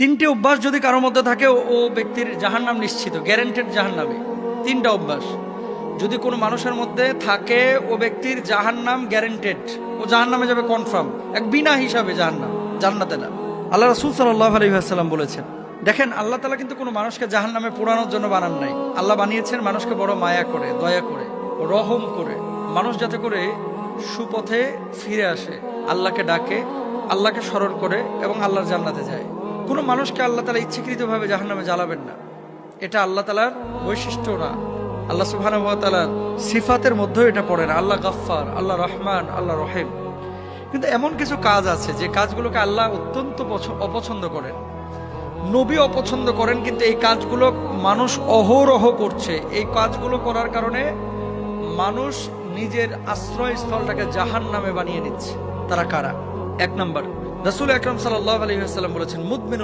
তিনটে অভ্যাস যদি কারোর মধ্যে থাকে ও ব্যক্তির জাহান্নাম নিশ্চিত, গ্যারান্টেড জাহান্নামে। তিনটা অভ্যাস যদি কোনো মানুষের মধ্যে থাকে, ও ব্যক্তির জাহান্নাম গ্যারান্টেড, ও জাহান্নামে যাবে কনফার্ম, এক বিনা হিসাবে জাহান্নাম, জান্নাতে না। আল্লাহ রাসূল সাল্লাল্লাহু আলাইহি ওয়াসাল্লাম বলেছেন, দেখেন আল্লাহ তাআলা কিন্তু কোনো মানুষকে জাহান্নামে পোড়ানোর জন্য বানান নাই। আল্লাহ বানিয়েছেন মানুষকে বড় মায়া করে, দয়া করে, রহম করে, মানুষ যাতে করে সুপথে ফিরে আসে, আল্লাহকে ডাকে, আল্লাহকে স্মরণ করে এবং আল্লাহর জান্নাতে যায়। কোনো মানুষকে আল্লাহ তাআলা ইচ্ছাকৃতভাবে জাহান্নামে জ্বালাবেন না, এটা আল্লাহ তাআলার বৈশিষ্ট্য না। আল্লাহ সুবহানাহু ওয়া তাআলার সিফাতের মধ্যেও এটা পড়ে না। আল্লাহ গাফফার, আল্লাহ রহমান, আল্লাহ রহিম। কিন্তু এমন কিছু কাজ আছে যে কাজগুলোকে আল্লাহ অত্যন্ত অপছন্দ করেন, নবী অপছন্দ করেন, কিন্তু এই কাজগুলো মানুষ অহরহ করছে। এই কাজগুলো করার কারণে মানুষ নিজের আশ্রয়স্থলটাকে জাহান্নামে বানিয়ে নিচ্ছে। তারা কারা? এক নম্বর, রাসূল আকরাম সাল্লাল্লাহু আলাইহি ওয়াসাল্লাম বলেছেন, মুদমিনুল